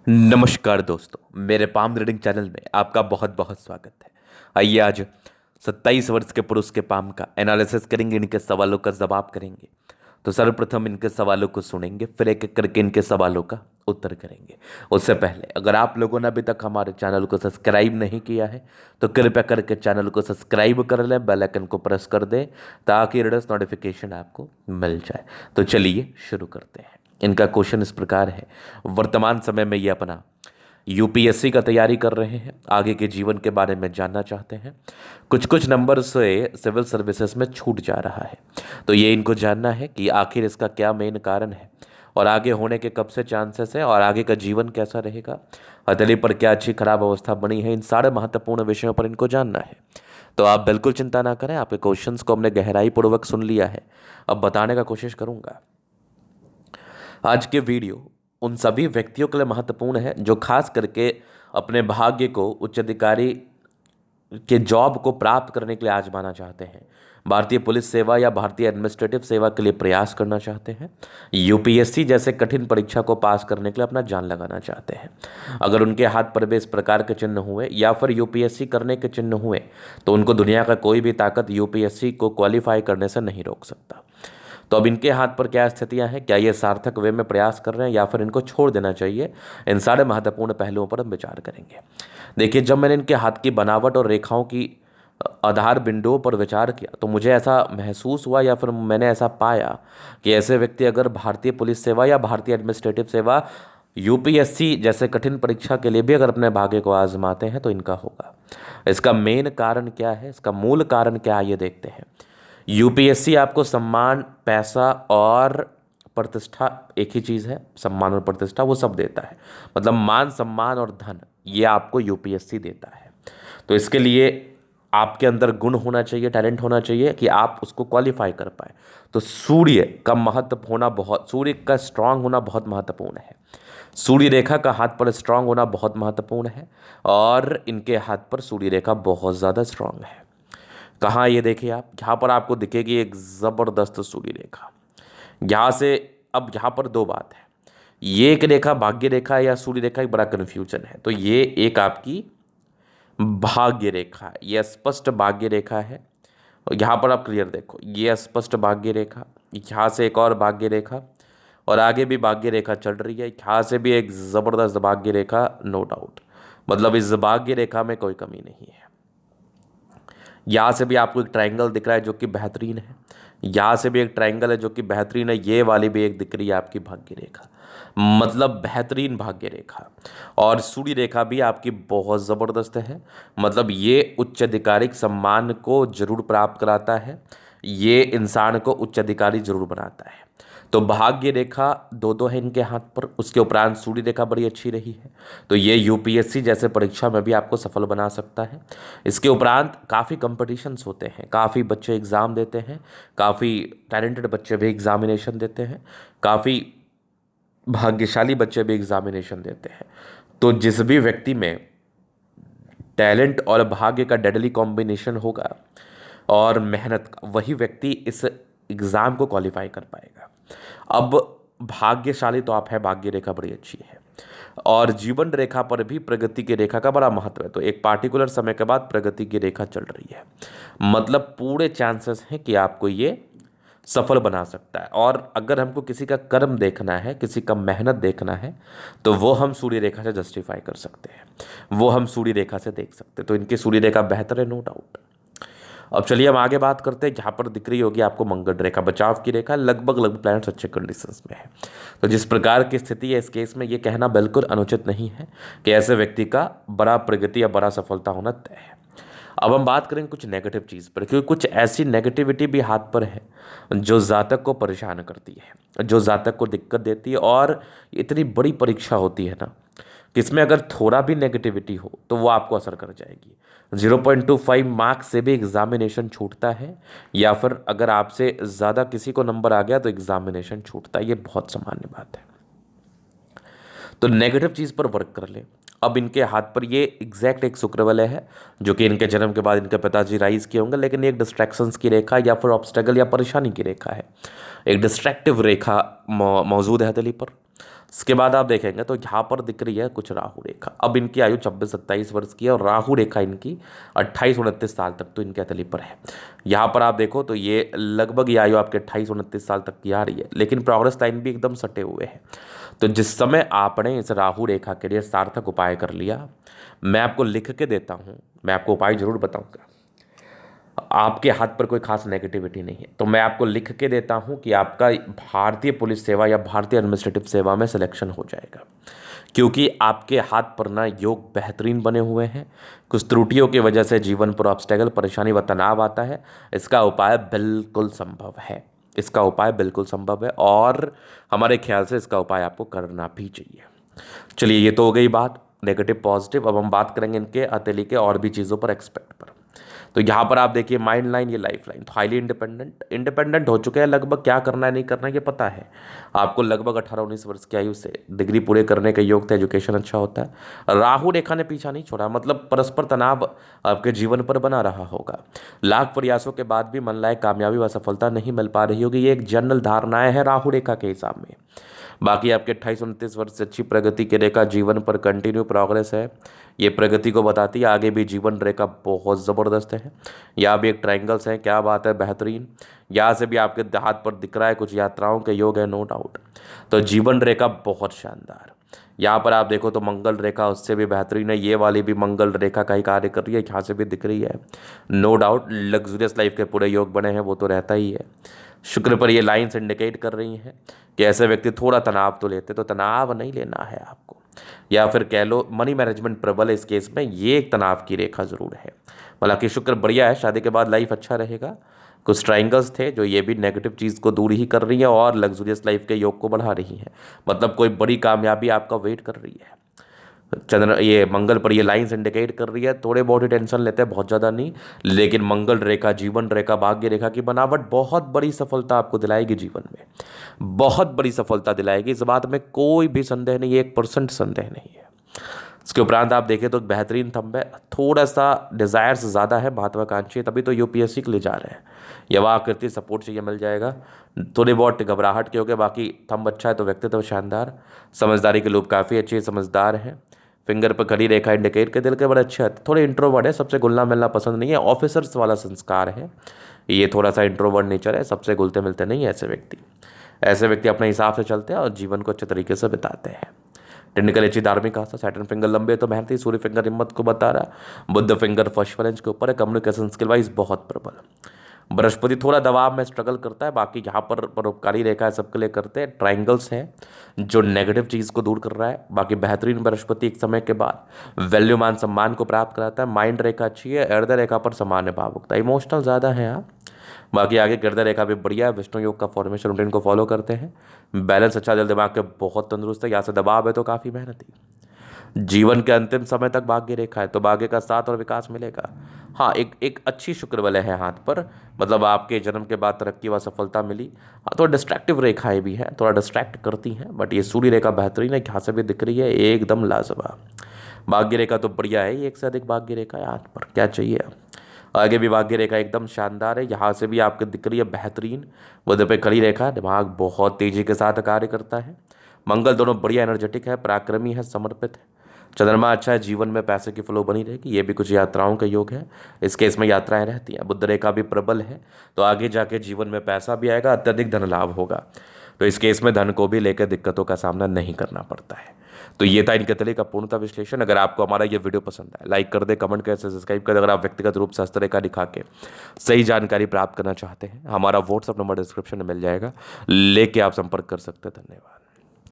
नमस्कार दोस्तों, मेरे पाम रीडिंग चैनल में आपका बहुत बहुत स्वागत है। आइए आज 27 वर्ष के पुरुष के पाम का एनालिसिस करेंगे, इनके सवालों का जवाब करेंगे। तो सर्वप्रथम इनके सवालों को सुनेंगे, फिर एक एक करके इनके सवालों का उत्तर करेंगे। उससे पहले अगर आप लोगों ने अभी तक हमारे चैनल को सब्सक्राइब नहीं किया है तो कृपया करके चैनल को सब्सक्राइब कर लें, बेल आइकन को प्रेस कर दें ताकि लेटेस्ट नोटिफिकेशन आपको मिल जाए। तो चलिए शुरू करते हैं। इनका क्वेश्चन इस प्रकार है। वर्तमान समय में ये अपना यूपीएससी का तैयारी कर रहे हैं, आगे के जीवन के बारे में जानना चाहते हैं। कुछ कुछ नंबर से सिविल सर्विसेज में छूट जा रहा है, तो ये इनको जानना है कि आखिर इसका क्या मेन कारण है और आगे होने के कब से चांसेस है और आगे का जीवन कैसा रहेगा, हथेली पर क्या अच्छी खराब अवस्था बनी है। इन सारे महत्वपूर्ण विषयों पर इनको जानना है। तो आप बिल्कुल चिंता ना करें, आपके क्वेश्चंस को हमने गहराई पूर्वक सुन लिया है, अब बताने का कोशिश करूंगा। आज के वीडियो उन सभी व्यक्तियों के लिए महत्वपूर्ण है जो खास करके अपने भाग्य को उच्च अधिकारी के जॉब को प्राप्त करने के लिए आजमाना चाहते हैं, भारतीय पुलिस सेवा या भारतीय एडमिनिस्ट्रेटिव सेवा के लिए प्रयास करना चाहते हैं, यूपीएससी जैसे कठिन परीक्षा को पास करने के लिए अपना जान लगाना चाहते हैं। अगर उनके हाथ पर भी इस प्रकार के चिन्ह हुए या फिर यूपीएससी करने के चिन्ह हुए तो उनको दुनिया का कोई भी ताकत यूपीएससी को क्वालिफाई करने से नहीं रोक सकता। तो अब इनके हाथ पर क्या स्थितियां हैं, क्या ये सार्थक वे में प्रयास कर रहे हैं या फिर इनको छोड़ देना चाहिए, इन सारे महत्वपूर्ण पहलुओं पर हम विचार करेंगे। देखिए, जब मैंने इनके हाथ की बनावट और रेखाओं की आधार बिंदुओं पर विचार किया तो मुझे ऐसा महसूस हुआ या फिर मैंने ऐसा पाया कि ऐसे व्यक्ति अगर भारतीय पुलिस सेवा या भारतीय एडमिनिस्ट्रेटिव सेवा यूपीएससी जैसे कठिन परीक्षा के लिए भी अगर अपने भाग्य को आजमाते हैं तो इनका होगा। इसका मेन कारण क्या है, इसका मूल कारण क्या है, ये देखते हैं। यूपीएससी आपको सम्मान, पैसा और प्रतिष्ठा, एक ही चीज़ है, सम्मान और प्रतिष्ठा, वो सब देता है। मतलब मान सम्मान और धन, ये आपको यूपीएससी देता है। तो इसके लिए आपके अंदर गुण होना चाहिए, टैलेंट होना चाहिए कि आप उसको क्वालिफाई कर पाए। तो सूर्य का महत्व होना बहुत, सूर्य का स्ट्रांग होना बहुत महत्वपूर्ण है। सूर्य रेखा का हाथ पर स्ट्रांग होना बहुत महत्वपूर्ण है और इनके हाथ पर सूर्य रेखा बहुत ज़्यादा स्ट्रांग है। कहाँ, ये देखिए आप, यहाँ पर आपको दिखेगी एक ज़बरदस्त सूर्य रेखा। यहाँ से अब यहाँ पर दो बात है, ये एक रेखा भाग्य रेखा है या सूर्य रेखा, एक बड़ा कन्फ्यूजन है। तो ये एक आपकी भाग्य रेखा है, ये स्पष्ट भाग्य रेखा है। और यहाँ पर आप क्लियर देखो, ये स्पष्ट भाग्य रेखा, यहाँ से एक और भाग्य रेखा और आगे भी भाग्य रेखा चल रही है। यहाँ से भी एक ज़बरदस्त भाग्य रेखा, नो डाउट। मतलब इस भाग्य रेखा में कोई कमी नहीं है। यहाँ से भी आपको एक ट्रायंगल दिख रहा है जो कि बेहतरीन है, यहाँ से भी एक ट्रायंगल है जो कि बेहतरीन है, ये वाली भी एक दिख रही है आपकी भाग्य रेखा, मतलब बेहतरीन भाग्य रेखा। और सूर्य रेखा भी आपकी बहुत ज़बरदस्त है, मतलब ये उच्च अधिकारिक सम्मान को जरूर प्राप्त कराता है, ये इंसान को उच्च अधिकारी जरूर बनाता है। तो भाग्य रेखा दो दो है इनके हाथ पर, उसके उपरांत सूर्य रेखा बड़ी अच्छी रही है, तो ये यूपीएससी जैसे परीक्षा में भी आपको सफल बना सकता है। इसके उपरांत काफ़ी कंपटीशंस होते हैं, काफ़ी बच्चे एग्ज़ाम देते हैं, काफ़ी टैलेंटेड बच्चे भी एग्ज़ामिनेशन देते हैं, काफ़ी भाग्यशाली बच्चे भी एग्ज़ामिनेशन देते हैं। तो जिस भी व्यक्ति में टैलेंट और भाग्य का डेडली कॉम्बिनेशन होगा और मेहनत का, वही व्यक्ति इस एग्ज़ाम को क्वालिफाई कर पाएगा। अब भाग्यशाली तो आप है, भाग्य रेखा बड़ी अच्छी है और जीवन रेखा पर भी प्रगति की रेखा का बड़ा महत्व है। तो एक पार्टिकुलर समय के बाद प्रगति की रेखा चल रही है, मतलब पूरे चांसेस हैं कि आपको ये सफल बना सकता है। और अगर हमको किसी का कर्म देखना है, किसी का मेहनत देखना है, तो वो हम सूर्य रेखा से जस्टिफाई कर सकते हैं, वो हम सूर्य रेखा से देख सकते हैं। तो इनकी सूर्य रेखा बेहतर है, नो डाउट। अब चलिए हम आगे बात करते हैं। जहाँ पर दिख रही होगी आपको मंगल रेखा, बचाव की रेखा, लगभग प्लैनेट्स अच्छे कंडीशंस में है। तो जिस प्रकार की स्थिति है इस केस में, ये कहना बिल्कुल अनुचित नहीं है कि ऐसे व्यक्ति का बड़ा प्रगति या बड़ा सफलता होना तय है। अब हम बात करेंगे कुछ नेगेटिव चीज़ पर, क्योंकि कुछ ऐसी नेगेटिविटी भी हाथ पर है जो जातक को परेशान करती है, जो जातक को दिक्कत देती है। और इतनी बड़ी परीक्षा होती है ना कि इसमें अगर थोड़ा भी नेगेटिविटी हो तो वो आपको असर कर जाएगी। 0.25 मार्क्स से भी एग्जामिनेशन छूटता है, या फिर अगर आपसे ज़्यादा किसी को नंबर आ गया तो एग्जामिनेशन छूटता है, ये बहुत सामान्य बात है। तो नेगेटिव चीज़ पर वर्क कर ले। अब इनके हाथ पर ये एग्जैक्ट एक शुक्र वलय है जो कि इनके जन्म के बाद इनके पिताजी राइज किए होंगे, लेकिन ये एक डिस्ट्रैक्शंस की रेखा या फिर ऑब्स्टेकल या परेशानी की रेखा है। एक डिस्ट्रैक्टिव रेखा मौजूद है हथेली पर। इसके बाद आप देखेंगे तो यहाँ पर दिख रही है कुछ राहु रेखा। अब इनकी आयु 26-27 वर्ष की है और राहु रेखा इनकी 28-29 साल तक तो इनके हथेली पर है। यहाँ पर आप देखो तो ये लगभग ये आयु आपके 28-29 साल तक की आ रही है, लेकिन प्रोग्रेस लाइन भी एकदम सटे हुए हैं। तो जिस समय आपने इस राहु रेखा के लिए सार्थक उपाय कर लिया, मैं आपको लिख के देता हूँ, मैं आपको उपाय जरूर बताऊँगा। आपके हाथ पर कोई खास नेगेटिविटी नहीं है, तो मैं आपको लिख के देता हूं कि आपका भारतीय पुलिस सेवा या भारतीय एडमिनिस्ट्रेटिव सेवा में सिलेक्शन हो जाएगा, क्योंकि आपके हाथ पर ना योग बेहतरीन बने हुए हैं। कुछ त्रुटियों की वजह से जीवन पर ऑब्स्टेकल, परेशानी व तनाव आता है। इसका उपाय बिल्कुल संभव है, इसका उपाय बिल्कुल संभव है और हमारे ख्याल से इसका उपाय आपको करना भी चाहिए। चलिए, ये तो हो गई बात नेगेटिव पॉजिटिव। अब हम बात करेंगे इनके हथेली के और भी चीज़ों पर, एक्सपेक्ट पर। तो यहाँ पर आप देखिए माइंड लाइन, ये लाइफ लाइन, तो हाईली इंडिपेंडेंट हो चुके हैं। लगभग क्या करना है नहीं करना है ये पता है आपको। लगभग 18-19 वर्ष की आयु से डिग्री पूरे करने के योग थे, एजुकेशन अच्छा होता है। राहु रेखा ने पीछा नहीं छोड़ा, मतलब परस्पर तनाव आपके जीवन पर बना रहा होगा। लाख प्रयासों के बाद भी मन लायक कामयाबी व सफलता नहीं मिल पा रही होगी। ये एक जनरल धारणाएं है राहु रेखा के हिसाब में। बाकी आपके 28-29 वर्ष से अच्छी प्रगति की रेखा, जीवन पर कंटिन्यू प्रोग्रेस है, ये प्रगति को बताती है। आगे भी जीवन रेखा बहुत ज़बरदस्त है। यहाँ भी एक ट्रायंगल्स है, क्या बात है, बेहतरीन। यहाँ से भी आपके हाथ पर दिख रहा है कुछ यात्राओं के योग है, नो डाउट। तो जीवन रेखा बहुत शानदार। यहाँ पर आप देखो तो मंगल रेखा उससे भी बेहतरीन है। ये वाली भी मंगल रेखा का ही कार्य कर रही है, यहाँ से भी दिख रही है, नो डाउट। लग्जरियस लाइफ के पूरे योग बने हैं, वो तो रहता ही है। शुक्र पर ये लाइन्स इंडिकेट कर रही हैं कि ऐसे व्यक्ति थोड़ा तनाव तो लेते, तो तनाव नहीं लेना है आपको, या फिर कह लो मनी मैनेजमेंट प्रबल है इस केस में। ये एक तनाव की रेखा जरूर है। हालांकि शुक्र बढ़िया है, शादी के बाद लाइफ अच्छा रहेगा। कुछ ट्राइंगल्स थे जो ये भी नेगेटिव चीज़ को दूर ही कर रही है और लग्जरियस लाइफ के योग को बढ़ा रही है। मतलब कोई बड़ी कामयाबी आपका वेट कर रही है। चंद्र ये मंगल पर ये लाइंस इंडिकेट कर रही है, थोड़े बहुत ही टेंशन लेते हैं, बहुत ज़्यादा नहीं। लेकिन मंगल रेखा, जीवन रेखा, भाग्य रेखा की बनावट बहुत बड़ी सफलता आपको दिलाएगी, जीवन में बहुत बड़ी सफलता दिलाएगी। इस बात में कोई भी संदेह नहीं है, 1% संदेह नहीं है। इसके उपरांत आप देखें तो बेहतरीन थंब है, थोड़ा सा डिज़ायर्स ज़्यादा है, महत्वाकांक्षी, तभी तो यूपीएससी के लिए जा रहे हैं। यवा आकृति सपोर्ट चाहिए, मिल जाएगा। थोड़ी बहुत घबराहट के हो गए, बाकी थंब अच्छा है तो व्यक्तित्व शानदार। समझदारी के लोग काफ़ी अच्छे समझदार हैं। फिंगर पर खड़ी रेखा इंडिकेट के दिल के बड़े अच्छे हैं। थोड़े इंट्रोवर्ट है, सबसे घुलना मिलना पसंद नहीं है, ऑफिसर्स वाला संस्कार है। ये थोड़ा सा इंट्रोवर्ट नेचर है, सबसे घुलते मिलते नहीं है ऐसे व्यक्ति अपने हिसाब से चलते हैं और जीवन को अच्छे तरीके से बिताते हैं। टेक्निकल अच्छी धार्मिक आस्था, सैटर्न फिंगर लंबे तो मेहनती, सूर्य फिंगर हिम्मत को बता रहा, बुद्ध फिंगर फर्स्ट रेंज के ऊपर है, कम्युनिकेशन स्किल वाइज बहुत प्रबल। बृहस्पति थोड़ा दबाव में स्ट्रगल करता है, बाकी यहाँ पर परोपकारी रेखा है, सबके लिए करते हैं। ट्राइंगल्स हैं जो नेगेटिव चीज़ को दूर कर रहा है। बाकी बेहतरीन बृहस्पति एक समय के बाद वैल्यू मान सम्मान को प्राप्त कराता है। माइंड रेखा अच्छी है, हृदय रेखा पर सामान्य भावुकता, इमोशनल ज़्यादा है आप। बाकी आगे हृदय रेखा भी बढ़िया है, विष्णु योग का फॉर्मेशन रूटीन को फॉलो करते हैं। बैलेंस अच्छा, दिल दिमाग के बहुत तंदुरुस्त है। यहाँ से दबाव है तो काफ़ी मेहनती। जीवन के अंतिम समय तक भाग्य रेखा है, तो भाग्य का साथ और विकास मिलेगा। हाँ, एक अच्छी शुक्र वलय है हाथ पर, मतलब आपके जन्म के बाद तरक्की व सफलता मिली। हाँ, तो डिस्ट्रैक्टिव रेखाएं भी हैं, थोड़ा डिस्ट्रैक्ट करती हैं, बट ये सूर्य रेखा बेहतरीन है, यहाँ से भी दिख रही है, एकदम लाजवाब। भाग्य रेखा तो बढ़िया है, एक से अधिक भाग्य रेखा है हाथ पर, क्या चाहिए अब। आगे भी भाग्य रेखा एकदम शानदार है, यहाँ से भी आपको दिख रही है बेहतरीन। बुध पे खड़ी रेखा, दिमाग बहुत तेजी के साथ कार्य करता है। मंगल दोनों बढ़िया एनर्जेटिक है, पराक्रमी है, समर्पित है। चंद्रमा अच्छा है, जीवन में पैसे की फ्लो बनी रहेगी। ये भी कुछ यात्राओं का योग है, इस केस में यात्राएं रहती हैं। बुध रेखा भी प्रबल है, तो आगे जाके जीवन में पैसा भी आएगा, अत्यधिक धन लाभ होगा। तो इस केस में धन को भी लेकर दिक्कतों का सामना नहीं करना पड़ता है। तो ये था इनके तले का पूर्णतः विश्लेषण। अगर आपको हमारा ये वीडियो पसंद आए, लाइक कर दे, कमेंट कर, सब्सक्राइब कर। अगर आप व्यक्तिगत रूप से हस्तरेखा दिखा के सही जानकारी प्राप्त करना चाहते हैं, हमारा व्हाट्सअप नंबर डिस्क्रिप्शन में मिल जाएगा, लेके आप संपर्क कर सकते हैं। धन्यवाद।